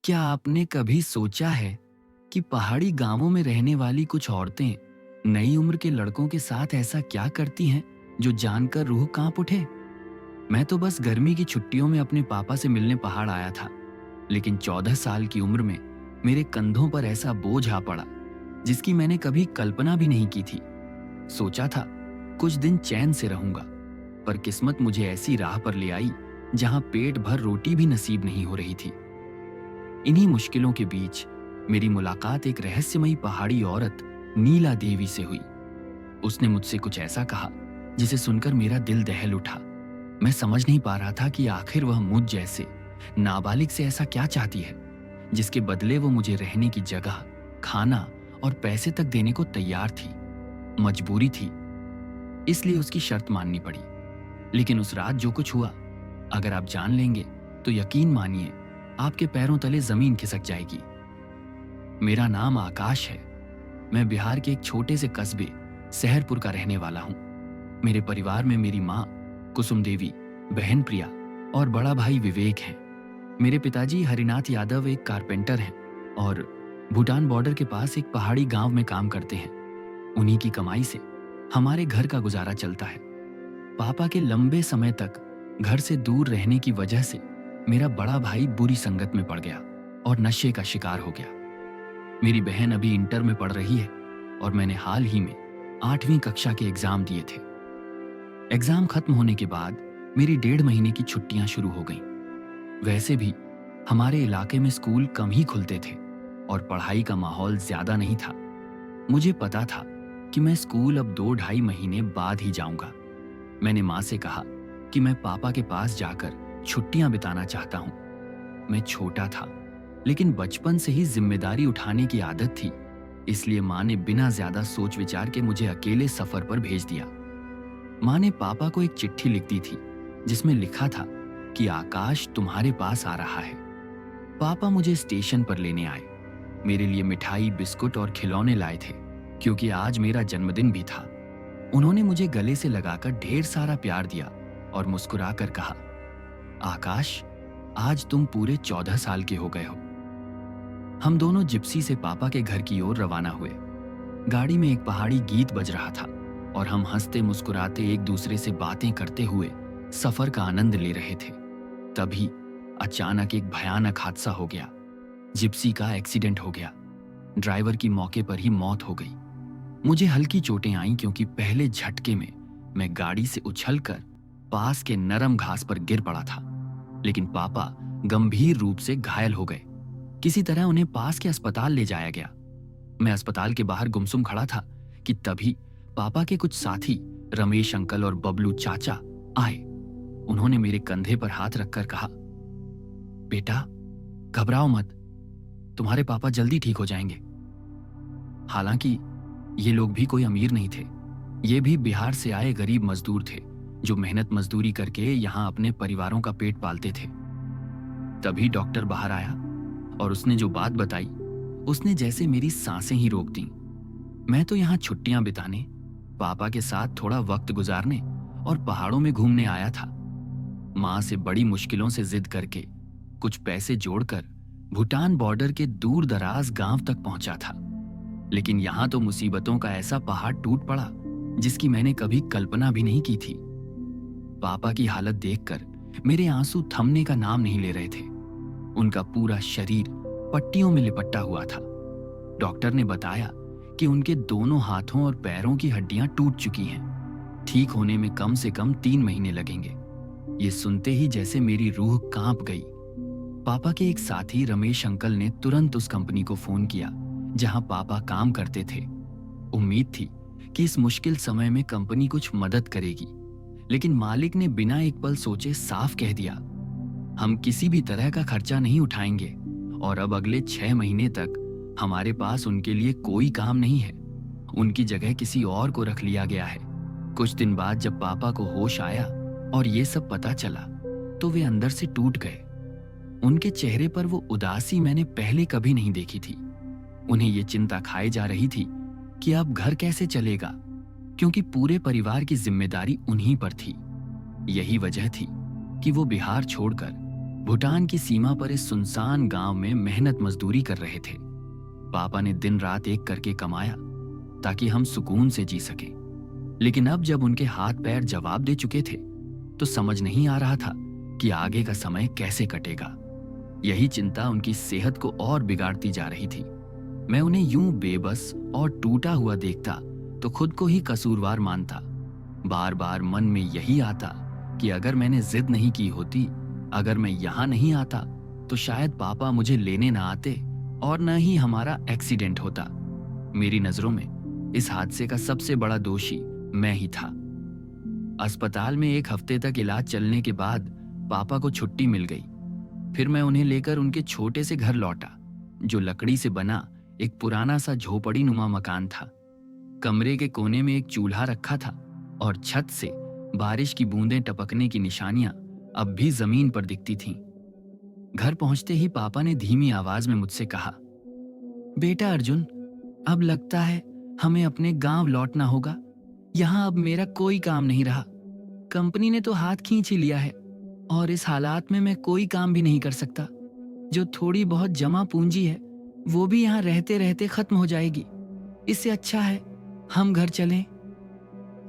क्या आपने कभी सोचा है कि पहाड़ी गांवों में रहने वाली कुछ औरतें नई उम्र के लड़कों के साथ ऐसा क्या करती हैं जो जानकर रूह कांप उठे? मैं तो बस गर्मी की छुट्टियों में अपने पापा से मिलने पहाड़ आया था, लेकिन 14 साल की उम्र में मेरे कंधों पर ऐसा बोझ आ पड़ा जिसकी मैंने कभी कल्पना भी नहीं की थी। सोचा था कुछ दिन चैन से रहूंगा, पर किस्मत मुझे ऐसी राह पर ले आई जहां पेट भर रोटी भी नसीब नहीं हो रही थी। इन्हीं मुश्किलों के बीच मेरी मुलाकात एक रहस्यमयी पहाड़ी औरत नीला देवी से हुई। उसने मुझसे कुछ ऐसा कहा जिसे सुनकर मेरा दिल दहल उठा। मैं समझ नहीं पा रहा था कि आखिर वह मुझ जैसे नाबालिग से ऐसा क्या चाहती है जिसके बदले वो मुझे रहने की जगह, खाना और पैसे तक देने को तैयार थी। मजबूरी थी, इसलिए उसकी शर्त माननी पड़ी। लेकिन उस रात जो कुछ हुआ, अगर आप जान लेंगे तो यकीन मानिए आपके पैरों तले जमीन खिसक जाएगी। मेरा नाम आकाश है। मैं बिहार के एक छोटे से कस्बे सहरपुर का रहने वाला हूं। मेरे परिवार में मेरी माँ कुसुम देवी, बहन प्रिया और बड़ा भाई विवेक हैं। मेरे पिताजी हरिनाथ यादव एक कारपेंटर हैं और भूटान बॉर्डर के पास एक पहाड़ी गांव में काम करते हैं। उन्हीं की कमाई से हमारे घर का गुजारा चलता है। पापा के लंबे समय तक घर से दूर रहने की वजह से मेरा बड़ा भाई बुरी संगत में पड़ गया और नशे का शिकार हो गया। मेरी बहन अभी इंटर में पढ़ रही है और मैंने हाल ही में 8वीं कक्षा के एग्जाम दिए थे। एग्जाम खत्म होने के बाद मेरी 1.5 महीने की छुट्टियां शुरू हो गईं। वैसे भी हमारे इलाके में स्कूल कम ही खुलते थे और पढ़ाई का माहौल ज्यादा नहीं था। मुझे पता था कि मैं स्कूल अब 2-2.5 महीने बाद ही जाऊंगा। मैंने माँ से कहा कि मैं पापा के पास जाकर छुट्टियां बिताना चाहता हूं। मैं छोटा था, लेकिन बचपन से ही जिम्मेदारी उठाने की आदत थी, इसलिए माँ ने बिना ज्यादा सोच विचार के मुझे अकेले सफर पर भेज दिया। माँ ने पापा को एक चिट्ठी लिख दी थी जिसमें लिखा था कि आकाश तुम्हारे पास आ रहा है। पापा मुझे स्टेशन पर लेने आए। मेरे लिए मिठाई, बिस्कुट और खिलौने लाए थे क्योंकि आज मेरा जन्मदिन भी था। उन्होंने मुझे गले से लगाकर ढेर सारा प्यार दिया और मुस्कुराकर कहा, आकाश, आज तुम पूरे 14 साल के हो गए हो। हम दोनों जिप्सी से पापा के घर की ओर रवाना हुए। गाड़ी में एक पहाड़ी गीत बज रहा था और हम हंसते मुस्कुराते एक दूसरे से बातें करते हुए सफर का आनंद ले रहे थे। तभी अचानक एक भयानक हादसा हो गया। जिप्सी का एक्सीडेंट हो गया। ड्राइवर की मौके पर ही मौत हो गई। मुझे हल्की चोटें आईं क्योंकि पहले झटके में मैं गाड़ी से उछलकर पास के नरम घास पर गिर पड़ा था। लेकिन पापा गंभीर रूप से घायल हो गए। किसी तरह उन्हें पास के अस्पताल ले जाया गया। मैं अस्पताल के बाहर गुमसुम खड़ा था कि तभी पापा के कुछ साथी रमेश अंकल और बबलू चाचा आए। उन्होंने मेरे कंधे पर हाथ रखकर कहा, बेटा घबराओ मत, तुम्हारे पापा जल्दी ठीक हो जाएंगे। हालांकि ये लोग भी कोई अमीर नहीं थे। ये भी बिहार से आए गरीब मजदूर थे जो मेहनत मजदूरी करके यहाँ अपने परिवारों का पेट पालते थे। तभी डॉक्टर बाहर आया और उसने जो बात बताई, उसने जैसे मेरी सांसें ही रोक दी। मैं तो यहाँ छुट्टियां बिताने, पापा के साथ थोड़ा वक्त गुजारने और पहाड़ों में घूमने आया था। माँ से बड़ी मुश्किलों से जिद करके कुछ पैसे जोड़कर भूटान बॉर्डर के दूर दराज गांव तक पहुंचा था। लेकिन यहां तो मुसीबतों का ऐसा पहाड़ टूट पड़ा जिसकी मैंने कभी कल्पना भी नहीं की थी। पापा की हालत देखकर मेरे आंसू थमने का नाम नहीं ले रहे थे। उनका पूरा शरीर पट्टियों में लिपटा हुआ था। डॉक्टर ने बताया कि उनके दोनों हाथों और पैरों की हड्डियां टूट चुकी हैं। ठीक होने में कम से कम 3 महीने लगेंगे। ये सुनते ही जैसे मेरी रूह कांप गई। पापा के एक साथी रमेश अंकल ने तुरंत उस कंपनी को फोन किया जहां पापा काम करते थे। उम्मीद थी कि इस मुश्किल समय में कंपनी कुछ मदद करेगी, लेकिन मालिक ने बिना एक पल सोचे साफ कह दिया, हम किसी भी तरह का खर्चा नहीं उठाएंगे और अब अगले 6 महीने तक हमारे पास उनके लिए कोई काम नहीं है। उनकी जगह किसी और को रख लिया गया है। कुछ दिन बाद जब पापा को होश आया और ये सब पता चला तो वे अंदर से टूट गए। उनके चेहरे पर वो उदासी मैंने पहले कभी नहीं देखी थी। उन्हें ये चिंता खाए जा रही थी कि अब घर कैसे चलेगा, क्योंकि पूरे परिवार की जिम्मेदारी उन्हीं पर थी। यही वजह थी कि वो बिहार छोड़कर भूटान की सीमा पर इस सुनसान गांव में मेहनत मजदूरी कर रहे थे। पापा ने दिन रात एक करके कमाया ताकि हम सुकून से जी सके। लेकिन अब जब उनके हाथ पैर जवाब दे चुके थे तो समझ नहीं आ रहा था कि आगे का समय कैसे कटेगा। यही चिंता उनकी सेहत को और बिगाड़ती जा रही थी। मैं उन्हें यूं बेबस और टूटा हुआ देखता तो खुद को ही कसूरवार मानता। बार बार मन में यही आता कि अगर मैंने जिद नहीं की होती, अगर मैं यहां नहीं आता तो शायद पापा मुझे लेने ना आते और न ही हमारा एक्सीडेंट होता। मेरी नजरों में इस हादसे का सबसे बड़ा दोषी मैं ही था। अस्पताल में 1 हफ्ते तक इलाज चलने के बाद पापा को छुट्टी मिल गई। फिर मैं उन्हें लेकर उनके छोटे से घर लौटा, जो लकड़ी से बना एक पुराना सा झोपड़ी नुमा मकान था। कमरे के कोने में एक चूल्हा रखा था और छत से बारिश की बूंदें टपकने की निशानियां अब भी जमीन पर दिखती थीं। घर पहुंचते ही पापा ने धीमी आवाज में मुझसे कहा, बेटा अर्जुन, अब लगता है हमें अपने गांव लौटना होगा। यहां अब मेरा कोई काम नहीं रहा। कंपनी ने तो हाथ खींच ही लिया है और इस हालात में मैं कोई काम भी नहीं कर सकता। जो थोड़ी बहुत जमा पूंजी है वो भी यहाँ रहते रहते खत्म हो जाएगी। इससे अच्छा है हम घर चलें।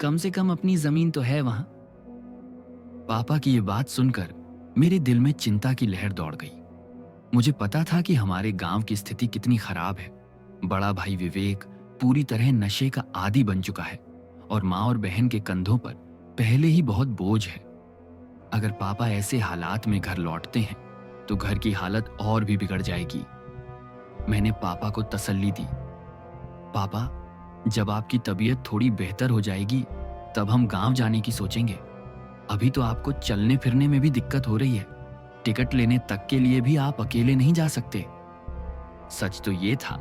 कम से कम अपनी जमीन तो है वहां। पापा की ये बात सुनकर मेरे दिल में चिंता की लहर दौड़ गई। मुझे पता था कि हमारे गांव की स्थिति कितनी खराब है। बड़ा भाई विवेक पूरी तरह नशे का आदी बन चुका है और माँ और बहन के कंधों पर पहले ही बहुत बोझ है। अगर पापा ऐसे हालात में घर लौटते हैं तो घर की हालत और भी बिगड़ जाएगी। मैंने पापा को तसल्ली दी, पापा, जब आपकी तबीयत थोड़ी बेहतर हो जाएगी तब हम गांव जाने की सोचेंगे। अभी तो आपको चलने फिरने में भी दिक्कत हो रही है। टिकट लेने तक के लिए भी आप अकेले नहीं जा सकते। सच तो ये था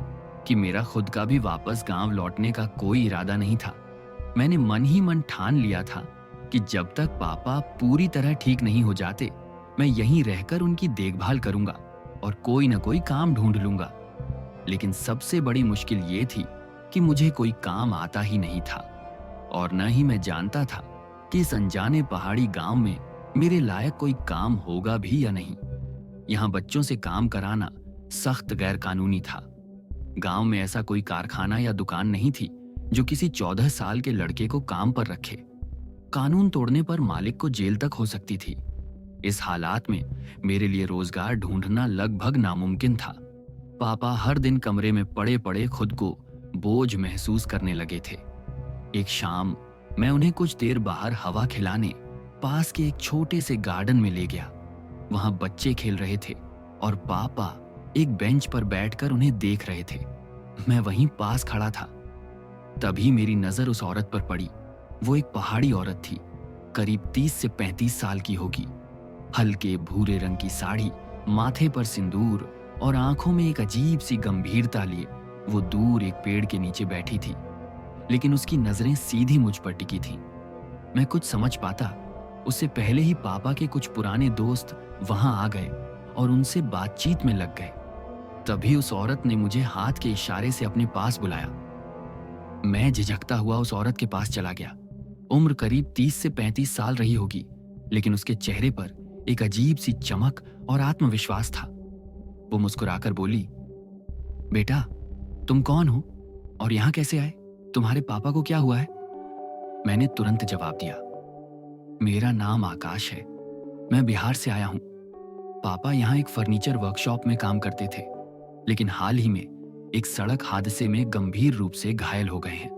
कि मेरा खुद का भी वापस गांव लौटने का कोई इरादा नहीं था। मैंने मन ही मन ठान लिया था कि जब तक पापा पूरी तरह ठीक नहीं हो जाते मैं यहीं रहकर उनकी देखभाल करूंगा और कोई न कोई काम ढूंढ लूंगा। लेकिन सबसे बड़ी मुश्किल ये थी कि मुझे कोई काम आता ही नहीं था और न ही मैं जानता था कि इस अनजाने पहाड़ी गांव में मेरे लायक कोई काम होगा भी या नहीं। यहाँ बच्चों से काम कराना सख्त गैर कानूनी था। गांव में ऐसा कोई कारखाना या दुकान नहीं थी जो किसी 14 साल के लड़के को काम पर रखे। कानून तोड़ने पर मालिक को जेल तक हो सकती थी। इस हालात में मेरे लिए रोजगार ढूंढना लगभग नामुमकिन था। पापा हर दिन कमरे में पड़े पड़े खुद को बोझ महसूस करने लगे थे। एक शाम मैं उन्हें कुछ देर बाहर हवा खिलाने पास के एक छोटे से गार्डन में ले गया। वहां बच्चे खेल रहे थे और पापा एक बेंच पर बैठकर उन्हें देख रहे थे। मैं वहीं पास खड़ा था। तभी मेरी नजर उस औरत पर पड़ी। वो एक पहाड़ी औरत थी, करीब 30 से 35 साल की होगी। हल्के भूरे रंग की साड़ी, माथे पर सिंदूर और आंखों में एक अजीब सी गंभीरता लिए वो दूर एक पेड़ के नीचे बैठी थी, लेकिन उसकी नजरें सीधी मुझ पर टिकी थीं। मैं कुछ समझ पाता उससे पहले ही पापा के कुछ पुराने दोस्त वहां आ गए और उनसे बातचीत में लग गए। तभी उस औरत ने मुझे हाथ के इशारे से अपने पास बुलाया। मैं झिझकता हुआ उस औरत के पास चला गया। उम्र करीब 30 से 35 साल रही होगी, लेकिन उसके चेहरे पर एक अजीब सी चमक और आत्मविश्वास था। वो मुस्कुराकर बोली, बेटा, तुम कौन हो और यहां कैसे आए? तुम्हारे पापा को क्या हुआ है? मैंने तुरंत जवाब दिया, मेरा नाम आकाश है, मैं बिहार से आया हूं। पापा यहां एक फर्नीचर वर्कशॉप में काम करते थे, लेकिन हाल ही में एक सड़क हादसे में गंभीर रूप से घायल हो गए हैं।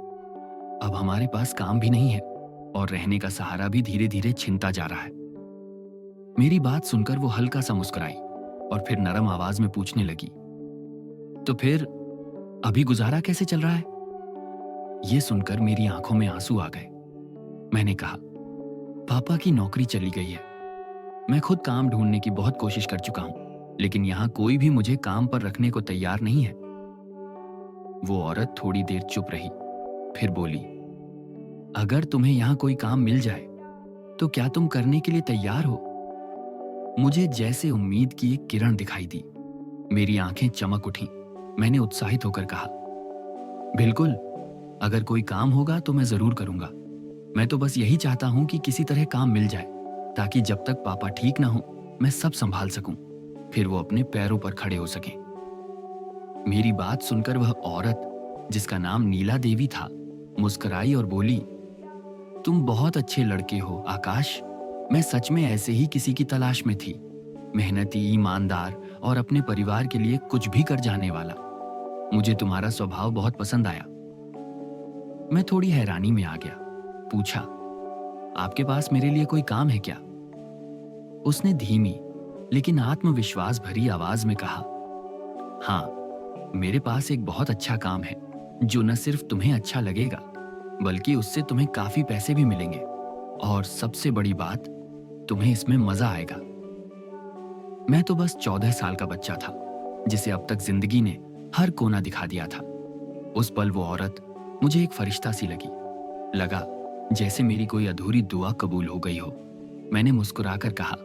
अब हमारे पास काम भी नहीं है और रहने का सहारा भी धीरे धीरे छिनता जा रहा है। मेरी बात सुनकर वो हल्का सा मुस्कुराई और फिर नरम आवाज में पूछने लगी, तो फिर अभी गुजारा कैसे चल रहा है? ये सुनकर मेरी आंखों में आंसू आ गए। मैंने कहा, पापा की नौकरी चली गई है। मैं खुद काम ढूंढने की बहुत कोशिश कर चुका हूं, लेकिन यहां कोई भी मुझे काम पर रखने को तैयार नहीं है। वो औरत थोड़ी देर चुप रही, फिर बोली, अगर तुम्हें यहां कोई काम मिल जाए तो क्या तुम करने के लिए तैयार हो? मुझे जैसे उम्मीद की एक किरण दिखाई दी। मेरी आंखें चमक उठी। मैंने उत्साहित होकर कहा, बिल्कुल, अगर कोई काम होगा तो मैं जरूर करूंगा। मैं तो बस यही चाहता हूं कि किसी तरह काम मिल जाए ताकि जब तक पापा ठीक ना हो मैं सब संभाल सकूं, फिर वो अपने पैरों पर खड़े हो सकें। मेरी बात सुनकर वह औरत, जिसका नाम नीला देवी था, मुस्कुराई और बोली, तुम बहुत अच्छे लड़के हो आकाश। मैं सच में ऐसे ही किसी की तलाश में थी, मेहनती, ईमानदार और अपने परिवार के लिए कुछ भी कर जाने वाला। मुझे तुम्हारा स्वभाव बहुत पसंद आया। मैं थोड़ी हैरानी में आ गया। पूछा, आपके पास मेरे लिए कोई काम है क्या? उसने धीमी लेकिन आत्मविश्वास भरी आवाज में कहा, हाँ, मेरे पास एक बहुत अच्छा काम है जो न सिर्फ तुम्हें अच्छा लगेगा बल्कि उससे तुम्हें काफी पैसे भी मिलेंगे, और सबसे बड़ी बात, तुम्हें इसमें मजा आएगा। मैं तो बस 14 साल का बच्चा था जिसे अब तक जिंदगी ने हर कोना दिखा दिया था। उस पल वो औरत मुझे एक फरिश्ता सी लगा जैसे मेरी कोई अधूरी दुआ कबूल हो गई हो। मैंने मुस्कुराकर कहा,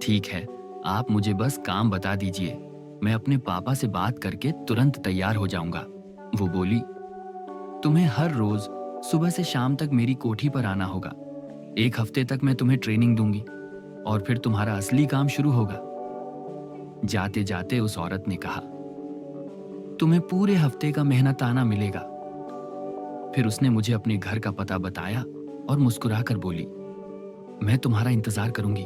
ठीक है, आप मुझे बस काम बता दीजिए, मैं अपने पापा से बात करके तुरंत तैयार हो जाऊंगा। वो बोली, तुम्हें हर रोज सुबह से शाम तक मेरी कोठी पर आना होगा। 1 हफ्ते तक मैं तुम्हें ट्रेनिंग दूंगी और फिर तुम्हारा असली काम शुरू होगा। जाते जाते उस औरत ने कहा, तुम्हें पूरे हफ्ते का मेहनताना मिलेगा। फिर उसने मुझे अपने घर का पता बताया और मुस्कुराकर बोली, मैं तुम्हारा इंतजार करूंगी।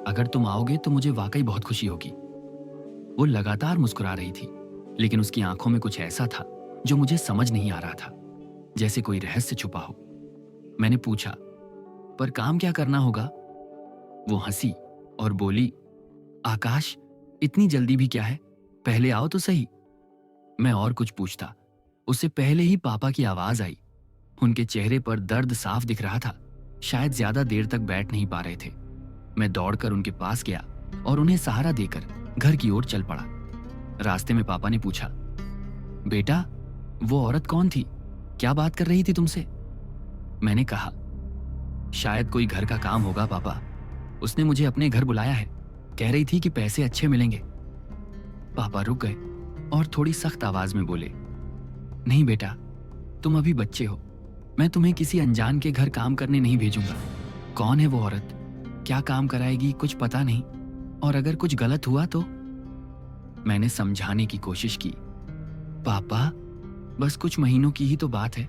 अगर तुम आओगे तो मुझे वाकई बहुत खुशी होगी। वो लगातार मुस्कुरा रही थी, लेकिन उसकी आंखों में कुछ ऐसा था जो मुझे समझ नहीं आ रहा था, जैसे कोई रहस्य छुपा हो। मैंने पूछा, पर काम क्या करना होगा? वो हंसी और बोली, आकाश, इतनी जल्दी भी क्या है, पहले आओ तो सही। मैं और कुछ पूछता, उससे पहले ही पापा की आवाज आई। उनके चेहरे पर दर्द साफ दिख रहा था, शायद ज्यादा देर तक बैठ नहीं पा रहे थे। मैं दौड़कर उनके पास गया और उन्हें सहारा देकर घर की ओर चल पड़ा। रास्ते में पापा ने पूछा, बेटा, वो औरत कौन थी, क्या बात कर रही थी तुमसे? मैंने कहा, शायद कोई घर का काम होगा पापा, उसने मुझे अपने घर बुलाया है, कह रही थी कि पैसे अच्छे मिलेंगे। पापा रुक गए और थोड़ी सख्त आवाज में बोले, नहीं बेटा, तुम अभी बच्चे हो, मैं तुम्हें किसी अनजान के घर काम करने नहीं भेजूंगा। कौन है वो औरत, क्या काम कराएगी, कुछ पता नहीं, और अगर कुछ गलत हुआ तो? मैंने समझाने की कोशिश की, पापा, बस कुछ महीनों की ही तो बात है,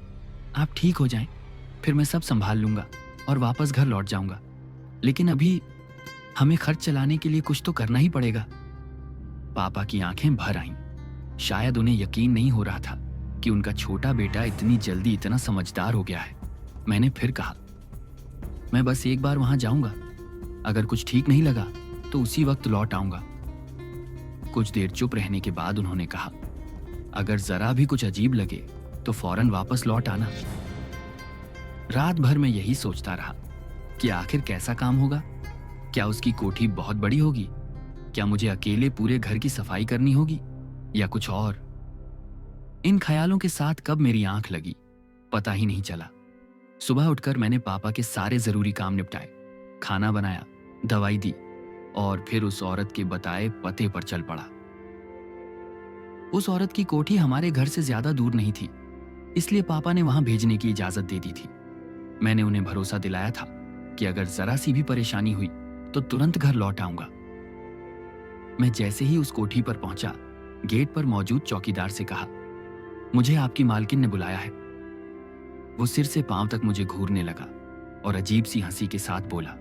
आप ठीक हो जाएं, फिर मैं सब संभाल लूंगा और वापस घर लौट जाऊंगा। लेकिन अभी हमें खर्च चलाने के लिए कुछ तो करना ही पड़ेगा। पापा की आंखें भर आईं। शायद उन्हें यकीन नहीं हो रहा था कि उनका छोटा बेटा इतनी जल्दी इतना समझदार हो गया है। मैंने फिर कहा, मैं बस एक बार वहां जाऊंगा, अगर कुछ ठीक नहीं लगा तो उसी वक्त लौट आऊंगा। कुछ देर चुप रहने के बाद उन्होंने कहा, अगर जरा भी कुछ अजीब लगे तो फौरन वापस लौट आना। रात भर मैं यही सोचता रहा कि आखिर कैसा काम होगा। क्या उसकी कोठी बहुत बड़ी होगी? क्या मुझे अकेले पूरे घर की सफाई करनी होगी या कुछ और? इन ख्यालों के साथ कब मेरी आंख लगी पता ही नहीं चला। सुबह उठकर मैंने पापा के सारे जरूरी काम निपटाए, खाना बनाया, दवाई दी और फिर उस औरत के बताए पते पर चल पड़ा। उस औरत की कोठी हमारे घर से ज्यादा दूर नहीं थी, इसलिए पापा ने वहां भेजने की इजाजत दे दी थी। मैंने उन्हें भरोसा दिलाया था कि अगर जरा सी भी परेशानी हुई तो तुरंत घर लौट आऊंगा। मैं जैसे ही उस कोठी पर पहुंचा, गेट पर मौजूद चौकीदार से कहा, मुझे आपकी मालकिन ने बुलाया है। वो सिर से पांव तक मुझे घूरने लगा और अजीब सी हंसी के साथ बोला,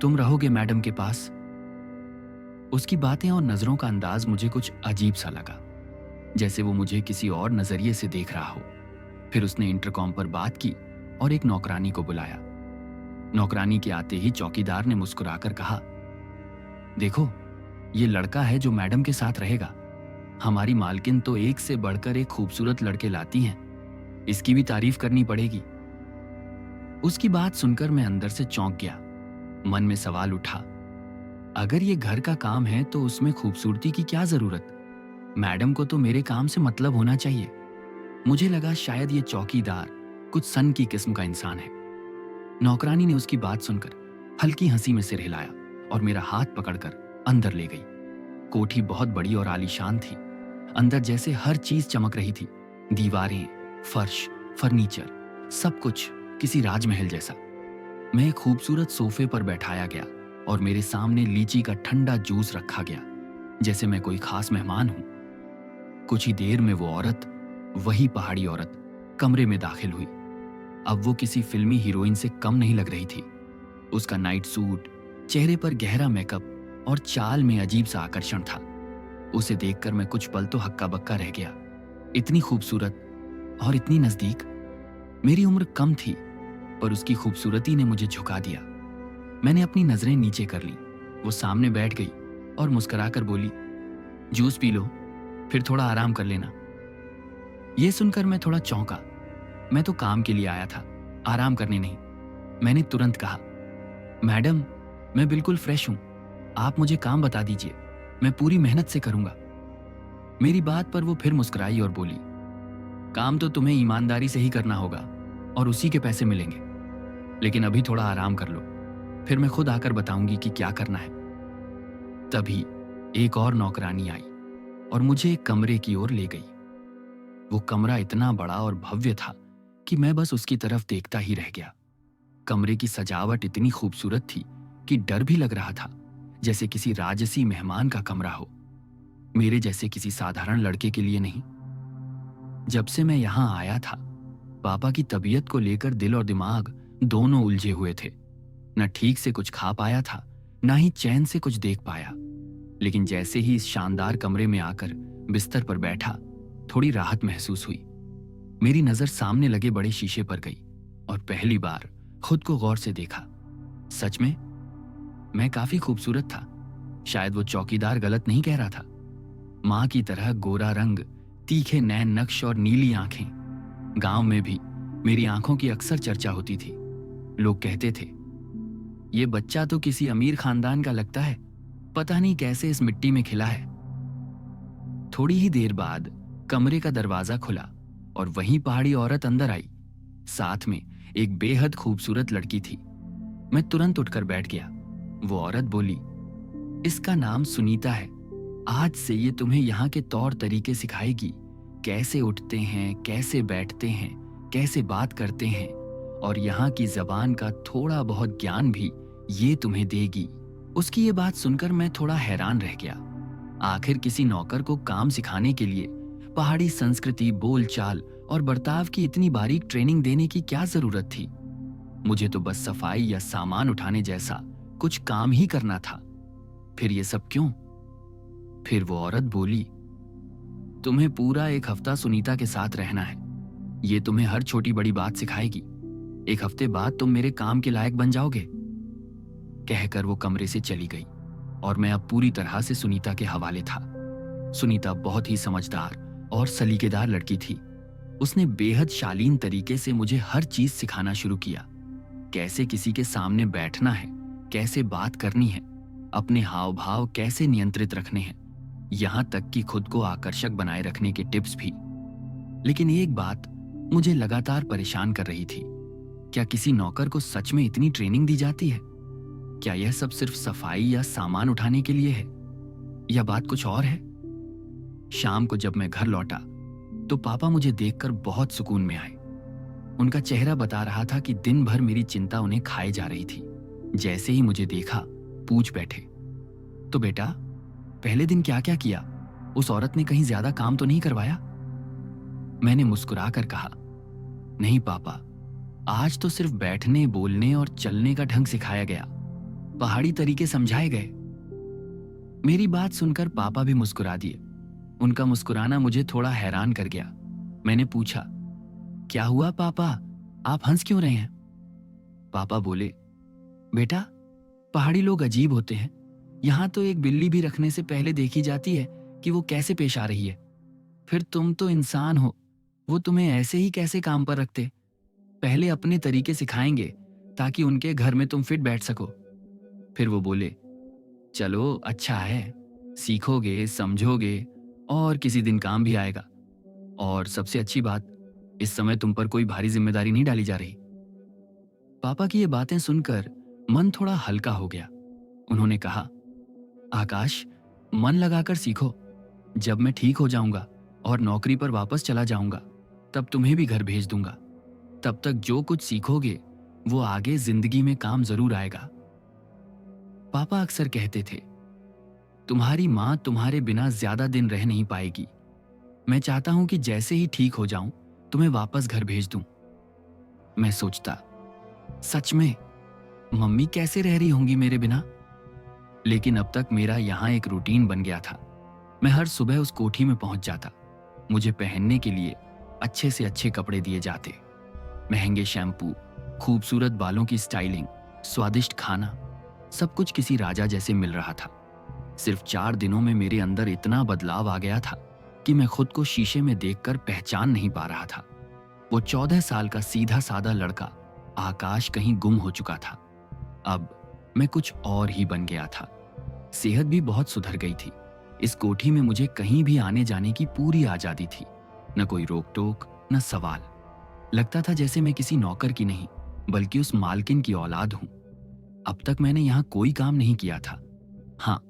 तुम रहोगे मैडम के पास? उसकी बातें और नजरों का अंदाज मुझे कुछ अजीब सा लगा, जैसे वो मुझे किसी और नजरिए से देख रहा हो। फिर उसने इंटरकॉम पर बात की और एक नौकरानी को बुलाया। नौकरानी के आते ही चौकीदार ने मुस्कुराकर कहा, देखो, ये लड़का है जो मैडम के साथ रहेगा। हमारी मालकिन तो एक से बढ़कर एक खूबसूरत लड़के लाती हैं, इसकी भी तारीफ करनी पड़ेगी। उसकी बात सुनकर मैं अंदर से चौंक गया। मन में सवाल उठा, अगर ये घर का काम है तो उसमें खूबसूरती की क्या जरूरत? मैडम को तो मेरे काम से मतलब होना चाहिए। मुझे लगा शायद ये चौकीदार कुछ सन की किस्म का इंसान है। नौकरानी ने उसकी बात सुनकर हल्की हंसी में सिर हिलाया और मेरा हाथ पकड़कर अंदर ले गई। कोठी बहुत बड़ी और आलीशान थी। अंदर जैसे हर चीज चमक रही थी, दीवारें, फर्श, फर्नीचर, सब कुछ किसी राजमहल जैसा। मैं एक खूबसूरत सोफे पर बैठाया गया और मेरे सामने लीची का ठंडा जूस रखा गया, जैसे मैं कोई खास मेहमान हूं। कुछ ही देर में वो औरत, वही पहाड़ी औरत, कमरे में दाखिल हुई। अब वो किसी फिल्मी हीरोइन से कम नहीं लग रही थी। उसका नाइट सूट, चेहरे पर गहरा मेकअप और चाल में अजीब सा आकर्षण था। उसे देखकर मैं कुछ पल तो हक्का बक्का रह गया। इतनी खूबसूरत और इतनी नजदीक। मेरी उम्र कम थी, पर उसकी खूबसूरती ने मुझे झुका दिया। मैंने अपनी नजरें नीचे कर ली। वो सामने बैठ गई और मुस्कुराकर बोली, जूस पी लो, फिर थोड़ा आराम कर लेना। यह सुनकर मैं थोड़ा चौंका। मैं तो काम के लिए आया था, आराम करने नहीं। मैंने तुरंत कहा, मैडम, मैं बिल्कुल फ्रेश हूं, आप मुझे काम बता दीजिए, मैं पूरी मेहनत से करूंगा। मेरी बात पर वो फिर मुस्कुराई और बोली, काम तो तुम्हें ईमानदारी से ही करना होगा और उसी के पैसे मिलेंगे, लेकिन अभी थोड़ा आराम कर लो, फिर मैं खुद आकर बताऊंगी कि क्या करना है। तभी एक और नौकरानी आई और मुझे एक कमरे की ओर ले गई। वो कमरा इतना बड़ा और भव्य था कि मैं बस उसकी तरफ देखता ही रह गया। कमरे की सजावट इतनी खूबसूरत थी कि डर भी लग रहा था, जैसे किसी राजसी मेहमान का कमरा हो, मेरे जैसे किसी साधारण लड़के के लिए नहीं। जब से मैं यहां आया था, पापा की तबीयत को लेकर दिल और दिमाग दोनों उलझे हुए थे। न ठीक से कुछ खा पाया था, न ही चैन से कुछ देख पाया। लेकिन जैसे ही इस शानदार कमरे में आकर बिस्तर पर बैठा, थोड़ी राहत महसूस हुई। मेरी नजर सामने लगे बड़े शीशे पर गई और पहली बार खुद को गौर से देखा। सच में मैं काफी खूबसूरत था। शायद वो चौकीदार गलत नहीं कह रहा था। मां की तरह गोरा रंग, तीखे नैन नक्श और नीली आंखें। गांव में भी मेरी आंखों की अक्सर चर्चा होती थी। लोग कहते थे, ये बच्चा तो किसी अमीर खानदान का लगता है, पता नहीं कैसे इस मिट्टी में खिला है। थोड़ी ही देर बाद कमरे का दरवाजा खुला और वहीं पहाड़ी औरत अंदर आई। साथ में एक बेहद खूबसूरत लड़की थी। मैं तुरंत उठकर बैठ गया। वो औरत बोली, इसका नाम सुनीता है। आज से ये तुम्हें यहाँ के तौर तरीके सिखाएगी, कैसे उठते हैं, कैसे बैठते हैं, कैसे बात करते हैं, और यहाँ की जबान का थोड़ा बहुत ज्ञान भी ये तुम्हें देगी। उसकी ये बात सुनकर मैं थोड़ा हैरान रह गया। आखिर किसी नौकर को काम सिखाने के लिए पहाड़ी संस्कृति, बोलचाल और बर्ताव की इतनी बारीक ट्रेनिंग देने की क्या जरूरत थी? मुझे तो बस सफाई या सामान उठाने जैसा कुछ काम ही करना था। फिर ये सब क्यों? फिर वो औरत बोली, तुम्हें पूरा एक हफ्ता सुनीता के साथ रहना है। ये तुम्हें हर छोटी बड़ी बात सिखाएगी। एक हफ्ते बाद तुम मेरे काम के लायक बन जाओगे। कहकर वो कमरे से चली गई और मैं अब पूरी तरह से सुनीता के हवाले था। सुनीता बहुत ही समझदार और सलीकेदार लड़की थी। उसने बेहद शालीन तरीके से मुझे हर चीज सिखाना शुरू किया। कैसे किसी के सामने बैठना है, कैसे बात करनी है, अपने हाव भाव कैसे नियंत्रित रखने हैं, यहां तक कि खुद को आकर्षक बनाए रखने के टिप्स भी। लेकिन एक बात मुझे लगातार परेशान कर रही थी। क्या किसी नौकर को सच में इतनी ट्रेनिंग दी जाती है? क्या यह सब सिर्फ सफाई या सामान उठाने के लिए है, या बात कुछ और है? शाम को जब मैं घर लौटा तो पापा मुझे देखकर बहुत सुकून में आए। उनका चेहरा बता रहा था कि दिन भर मेरी चिंता उन्हें खाए जा रही थी। जैसे ही मुझे देखा, पूछ बैठे, तो बेटा, पहले दिन क्या क्या किया? उस औरत ने कहीं ज्यादा काम तो नहीं करवाया? मैंने मुस्कुराकर कहा, नहीं पापा, आज तो सिर्फ बैठने, बोलने और चलने का ढंग सिखाया गया, पहाड़ी तरीके समझाए गए। मेरी बात सुनकर पापा भी मुस्कुरा दिए। उनका मुस्कुराना मुझे थोड़ा हैरान कर गया। मैंने पूछा, क्या हुआ पापा, आप हंस क्यों रहे हैं? पापा बोले, बेटा, पहाड़ी लोग अजीब होते हैं। यहां तो एक बिल्ली भी रखने से पहले देखी जाती है कि वो कैसे पेश आ रही है। फिर तुम तो इंसान हो, वो तुम्हें ऐसे ही कैसे काम पर रखते? पहले अपने तरीके सिखाएंगे ताकि उनके घर में तुम फिट बैठ सको। फिर वो बोले, चलो अच्छा है, सीखोगे, समझोगे और किसी दिन काम भी आएगा। और सबसे अच्छी बात, इस समय तुम पर कोई भारी जिम्मेदारी नहीं डाली जा रही। पापा की ये बातें सुनकर मन थोड़ा हल्का हो गया। उन्होंने कहा, आकाश, मन लगाकर सीखो। जब मैं ठीक हो जाऊंगा और नौकरी पर वापस चला जाऊंगा, तब तुम्हें भी घर भेज दूंगा। तब तक जो कुछ सीखोगे वो आगे जिंदगी में काम जरूर आएगा। पापा अक्सर कहते थे, तुम्हारी माँ तुम्हारे बिना ज्यादा दिन रह नहीं पाएगी। मैं चाहता हूं कि जैसे ही ठीक हो जाऊं तुम्हें वापस घर भेज दूं। मैं सोचता, सच में मम्मी कैसे रह रही होंगी मेरे बिना? लेकिन अब तक मेरा यहां एक रूटीन बन गया था। मैं हर सुबह उस कोठी में पहुंच जाता। मुझे पहनने के लिए अच्छे से अच्छे कपड़े दिए जाते, महंगे शैम्पू, खूबसूरत बालों की स्टाइलिंग, स्वादिष्ट खाना, सब कुछ किसी राजा जैसे मिल रहा था। सिर्फ 4 दिनों में मेरे अंदर इतना बदलाव आ गया था कि मैं खुद को शीशे में देखकर पहचान नहीं पा रहा था। वो 14 साल का सीधा साधा लड़का आकाश कहीं गुम हो चुका था। अब मैं कुछ और ही बन गया था। सेहत भी बहुत सुधर गई थी। इस कोठी में मुझे कहीं भी आने जाने की पूरी आजादी थी। न कोई रोक टोक, न सवाल। लगता था जैसे मैं किसी नौकर की नहीं बल्कि उस मालकिन की औलाद हूं। अब तक मैंने यहां कोई काम नहीं किया था। हाँ,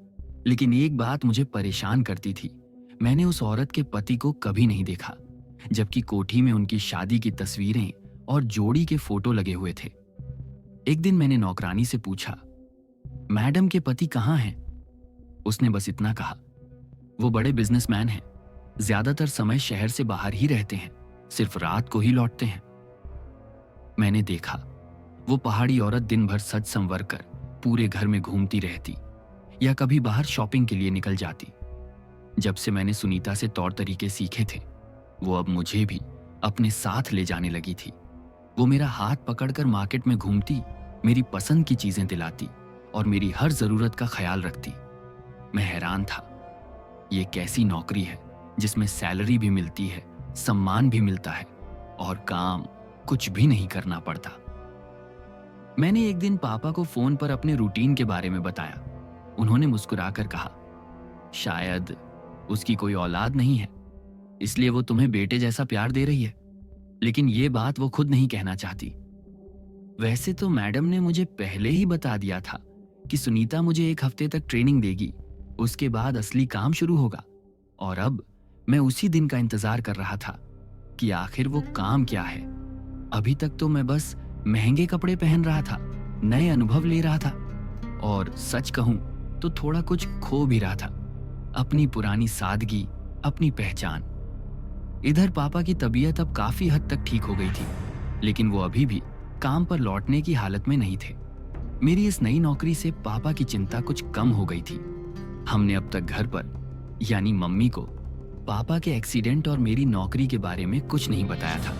लेकिन एक बात मुझे परेशान करती थी। मैंने उस औरत के पति को कभी नहीं देखा, जबकि कोठी में उनकी शादी की तस्वीरें और जोड़ी के फोटो लगे हुए थे। एक दिन मैंने नौकरानी से पूछा, मैडम के पति कहाँ हैं? उसने बस इतना कहा, वो बड़े बिजनेसमैन हैं, ज्यादातर समय शहर से बाहर ही रहते हैं, सिर्फ रात को ही लौटते हैं। मैंने देखा, वो पहाड़ी औरत दिन भर सज संवर कर पूरे घर में घूमती रहती या कभी बाहर शॉपिंग के लिए निकल जाती। जब से मैंने सुनीता से तौर तरीके सीखे थे, वो अब मुझे भी अपने साथ ले जाने लगी थी। वो मेरा हाथ पकड़कर मार्केट में घूमती, मेरी पसंद की चीजें दिलाती और मेरी हर जरूरत का ख्याल रखती। मैं हैरान था, ये कैसी नौकरी है जिसमें सैलरी भी मिलती है, सम्मान भी मिलता है और काम कुछ भी नहीं करना पड़ता। मैंने एक दिन पापा को फोन पर अपने रूटीन के बारे में बताया। उन्होंने मुस्कुराकर कहा, शायद उसकी कोई औलाद नहीं है, इसलिए वो तुम्हें बेटे जैसा प्यार दे रही है, लेकिन ये बात वो खुद नहीं कहना चाहती। वैसे तो मैडम ने मुझे पहले ही बता दिया था कि सुनीता मुझे 1 हफ्ते तक ट्रेनिंग देगी, उसके बाद असली काम शुरू होगा। और अब मैं उसी दिन का इंतजार कर रहा था कि आखिर वो काम क्या है। अभी तक तो मैं बस महंगे कपड़े पहन रहा था, नए अनुभव ले रहा था और सच कहूं तो थोड़ा कुछ खो भी रहा था, अपनी पुरानी सादगी, अपनी पहचान। इधर पापा की तबीयत अब काफी हद तक ठीक हो गई थी, लेकिन वो अभी भी काम पर लौटने की हालत में नहीं थे। मेरी इस नई नौकरी से पापा की चिंता कुछ कम हो गई थी। हमने अब तक घर पर, यानी मम्मी को, पापा के एक्सीडेंट और मेरी नौकरी के बारे में कुछ नहीं बताया था।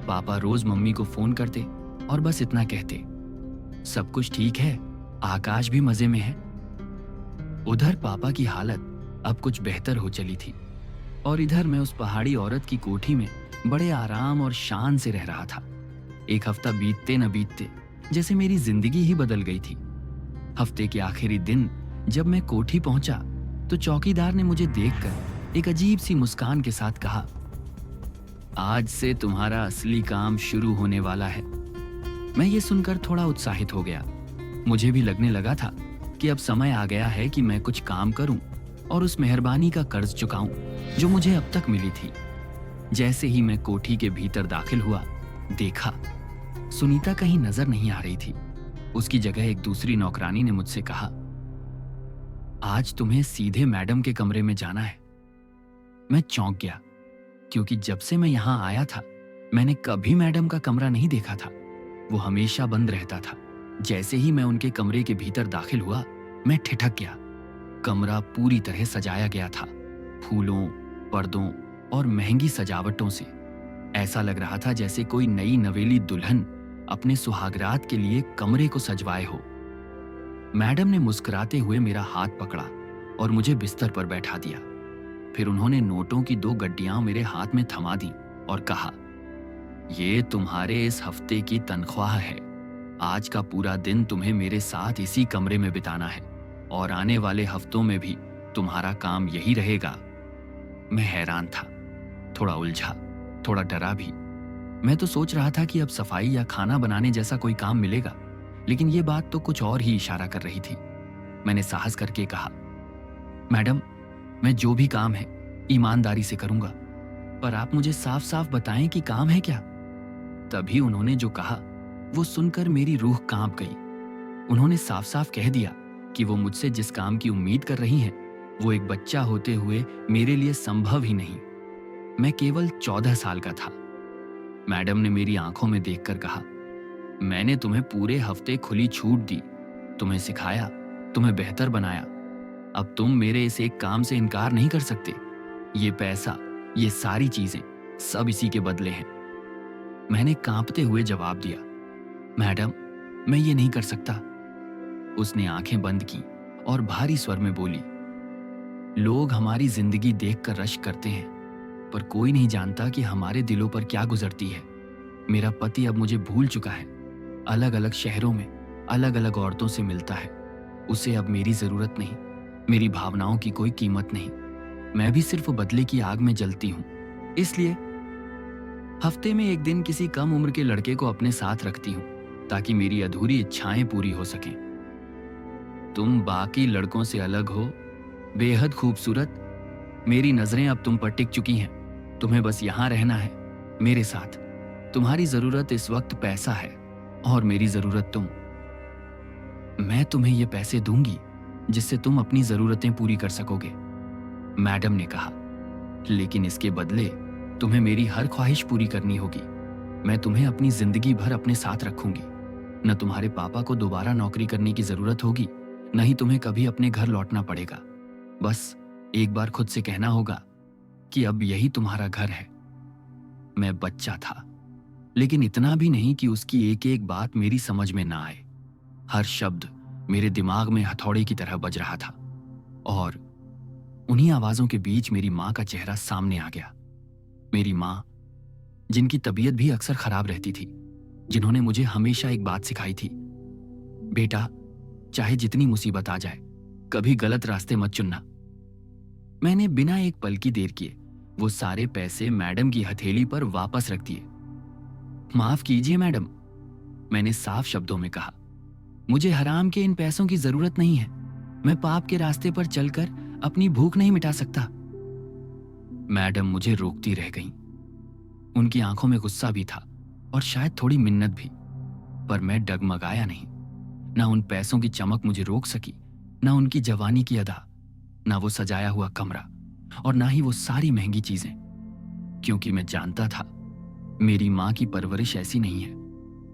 पापा रोज मम्मी को फोन करते और बस इतना कहते, सब कुछ ठीक है, आकाश भी मजे में है। उधर पापा की हालत अब कुछ बेहतर हो चली थी और इधर मैं उस पहाड़ी औरत की कोठी में बड़े आराम और शान से रह रहा था। 1 हफ्ता बीतते न बीतते जैसे मेरी जिंदगी ही बदल गई थी। हफ्ते के आखिरी दिन जब मैं कोठी पहुंचा तो चौकीदार ने मुझे देखकर एक अजीब सी मुस्कान के साथ कहा, आज से तुम्हारा असली काम शुरू होने वाला है। मैं ये सुनकर थोड़ा उत्साहित हो गया। मुझे भी लगने लगा था कि अब समय आ गया है कि मैं कुछ काम करूं और उस मेहरबानी का कर्ज चुकाऊं जो मुझे अब तक मिली थी। जैसे ही मैं कोठी के भीतर दाखिल हुआ, देखा सुनीता कहीं नजर नहीं आ रही थी। उसकी जगह एक दूसरी नौकरानी ने मुझसे कहा, आज तुम्हें सीधे मैडम के कमरे में जाना है। मैं चौंक गया, क्योंकि जब से मैं यहां आया था मैंने कभी मैडम का कमरा नहीं देखा था। वो हमेशा बंद रहता था। जैसे ही मैं उनके कमरे के भीतर दाखिल हुआ, मैं ठिठक गया। कमरा पूरी तरह सजाया गया था, फूलों, पर्दों और महंगी सजावटों से। ऐसा लग रहा था जैसे कोई नई नवेली दुल्हन अपने सुहागरात के लिए कमरे को सजवाए हो। मैडम ने मुस्कुराते हुए मेरा हाथ पकड़ा और मुझे बिस्तर पर बैठा दिया। फिर उन्होंने नोटों की 2 गड्डियां मेरे हाथ में थमा दी और कहा, ये तुम्हारे इस हफ्ते की तनख्वाह है। आज का पूरा दिन तुम्हें मेरे साथ इसी कमरे में बिताना है और आने वाले हफ्तों में भी तुम्हारा काम यही रहेगा। मैं हैरान था, थोड़ा उलझा, थोड़ा डरा भी। मैं तो सोच रहा था कि अब सफाई या खाना बनाने जैसा कोई काम मिलेगा, लेकिन ये बात तो कुछ और ही इशारा कर रही थी। मैंने साहस करके कहा, मैडम, मैं जो भी काम है ईमानदारी से करूंगा, पर आप मुझे साफ साफ बताएं कि काम है क्या। तभी उन्होंने जो कहा वो सुनकर मेरी रूह कांप गई। उन्होंने साफ साफ कह दिया कि वो मुझसे जिस काम की उम्मीद कर रही हैं, वो एक बच्चा होते हुए मेरे लिए संभव ही नहीं। मैं केवल 14 साल का था। मैडम ने मेरी आंखों में देखकर कहा, मैंने तुम्हें पूरे हफ्ते खुली छूट दी, तुम्हें सिखाया, तुम्हें बेहतर बनाया। अब तुम मेरे इस एक काम से इनकार नहीं कर सकते। ये पैसा, ये सारी चीजें, सब इसी के बदले हैं। मैंने कांपते हुए जवाब दिया, मैडम, मैं ये नहीं कर सकता। उसने आंखें बंद की और भारी स्वर में बोली, लोग हमारी जिंदगी देखकर रश्क करते हैं, पर कोई नहीं जानता कि हमारे दिलों पर क्या गुजरती है। मेरा पति अब मुझे भूल चुका है, अलग अलग शहरों में अलग अलग औरतों से मिलता है। उसे अब मेरी जरूरत नहीं, मेरी भावनाओं की कोई कीमत नहीं। मैं भी सिर्फ बदले की आग में जलती हूं। इसलिए हफ्ते में एक दिन किसी कम उम्र के लड़के को अपने साथ रखती हूं, ताकि मेरी अधूरी इच्छाएं पूरी हो सकें। तुम बाकी लड़कों से अलग हो, बेहद खूबसूरत। मेरी नजरें अब तुम पर टिक चुकी हैं। तुम्हें बस यहां रहना है, मेरे साथ। तुम्हारी जरूरत इस वक्त पैसा है और मेरी जरूरत तुम। मैं तुम्हें ये पैसे दूंगी जिससे तुम अपनी जरूरतें पूरी कर सकोगे, मैडम ने कहा। लेकिन इसके बदले तुम्हें मेरी हर ख्वाहिश पूरी करनी होगी। मैं तुम्हें अपनी जिंदगी भर अपने साथ रखूंगी। न तुम्हारे पापा को दोबारा नौकरी करने की जरूरत होगी, न ही तुम्हें कभी अपने घर लौटना पड़ेगा। बस एक बार खुद से कहना होगा कि अब यही तुम्हारा घर है। मैं बच्चा था, लेकिन इतना भी नहीं कि उसकी एक एक बात मेरी समझ में ना आए। हर शब्द मेरे दिमाग में हथौड़े की तरह बज रहा था। और उन्हीं आवाजों के बीच मेरी मां का चेहरा सामने आ गया। मेरी मां, जिनकी तबीयत भी अक्सर खराब रहती थी, जिन्होंने मुझे हमेशा एक बात सिखाई थी, बेटा, चाहे जितनी मुसीबत आ जाए, कभी गलत रास्ते मत चुनना। मैंने बिना एक पल की देर किए वो सारे पैसे मैडम की हथेली पर वापस रख दिए। माफ कीजिए मैडम, मैंने साफ शब्दों में कहा, मुझे हराम के इन पैसों की जरूरत नहीं है। मैं पाप के रास्ते पर चलकर अपनी भूख नहीं मिटा सकता। मैडम मुझे रोकती रह गईं। उनकी आंखों में गुस्सा भी था और शायद थोड़ी मिन्नत भी, पर मैं डगमगाया नहीं। ना उन पैसों की चमक मुझे रोक सकी, ना उनकी जवानी की अदा, ना वो सजाया हुआ कमरा, और ना ही वो सारी महंगी चीजें। क्योंकि मैं जानता था मेरी मां की परवरिश ऐसी नहीं है।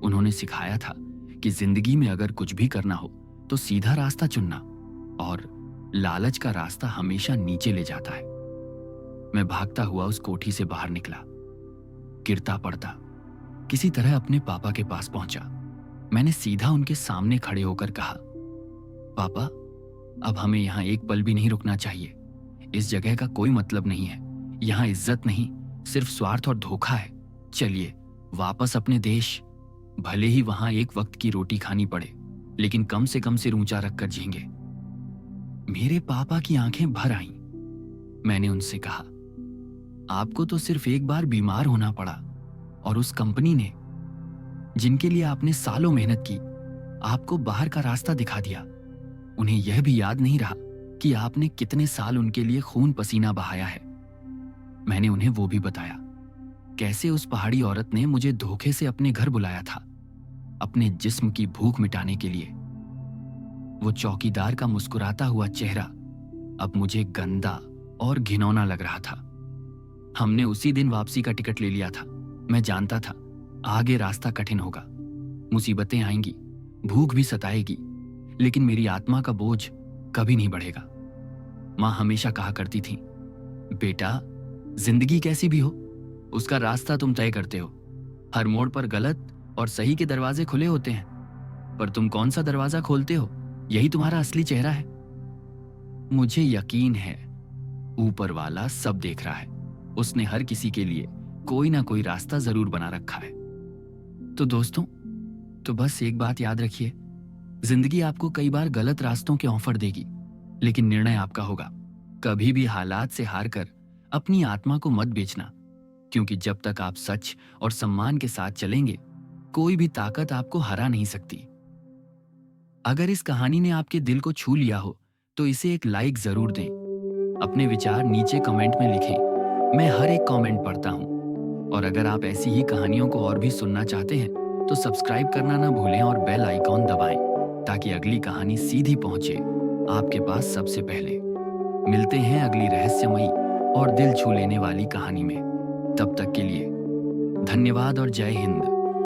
उन्होंने सिखाया था कि जिंदगी में अगर कुछ भी करना हो तो सीधा रास्ता चुनना, और लालच का रास्ता हमेशा नीचे ले जाता है। मैं भागता हुआ उस कोठी से बाहर निकला, गिरता पड़ता किसी तरह अपने पापा के पास पहुंचा। मैंने सीधा उनके सामने खड़े होकर कहा, पापा, अब हमें यहां एक पल भी नहीं रुकना चाहिए। इस जगह का कोई मतलब नहीं है। यहां इज्जत नहीं, सिर्फ स्वार्थ और धोखा है। चलिए वापस अपने देश। भले ही वहां एक वक्त की रोटी खानी पड़े, लेकिन कम से कम सिर ऊंचा रखकर जिएंगे। मेरे पापा की आंखें भर आईं। मैंने उनसे कहा, आपको तो सिर्फ एक बार बीमार होना पड़ा, और उस कंपनी ने, जिनके लिए आपने सालों मेहनत की, आपको बाहर का रास्ता दिखा दिया। उन्हें यह भी याद नहीं रहा कि आपने कितने साल उनके लिए खून पसीना बहाया है। मैंने उन्हें वो भी बताया, कैसे उस पहाड़ी औरत ने मुझे धोखे से अपने घर बुलाया था, अपने जिस्म की भूख मिटाने के लिए। वो चौकीदार का मुस्कुराता हुआ चेहरा अब मुझे गंदा और घिनौना लग रहा था। हमने उसी दिन वापसी का टिकट ले लिया था। मैं जानता था आगे रास्ता कठिन होगा, मुसीबतें आएंगी, भूख भी सताएगी, लेकिन मेरी आत्मा का बोझ कभी नहीं बढ़ेगा। मां हमेशा कहा करती थी, बेटा, जिंदगी कैसी भी हो, उसका रास्ता तुम तय करते हो। हर मोड़ पर गलत और सही के दरवाजे खुले होते हैं, पर तुम कौन सा दरवाजा खोलते हो, यही तुम्हारा असली चेहरा है। मुझे यकीन है ऊपर वाला सब देख रहा है। उसने हर किसी के लिए कोई ना कोई रास्ता जरूर बना रखा है। तो दोस्तों, तो बस एक बात याद रखिए, जिंदगी आपको कई बार गलत रास्तों के ऑफर देगी, लेकिन निर्णय आपका होगा। कभी भी हालात से हारकर अपनी आत्मा को मत बेचना, क्योंकि जब तक आप सच और सम्मान के साथ चलेंगे, कोई भी ताकत आपको हरा नहीं सकती। अगर इस कहानी ने आपके दिल को छू लिया हो तो इसे एक लाइक जरूर दें। अपने विचार नीचे कमेंट में लिखें, मैं हर एक कमेंट पढ़ता हूं। और अगर आप ऐसी ही कहानियों को और भी सुनना चाहते हैं तो सब्सक्राइब करना ना भूलें और बेल आइकॉन दबाएं, ताकि अगली कहानी सीधी पहुंचे आपके पास सबसे पहले। मिलते हैं अगली रहस्यमयी और दिल छू लेने वाली कहानी में। तब तक के लिए धन्यवाद और जय हिंद।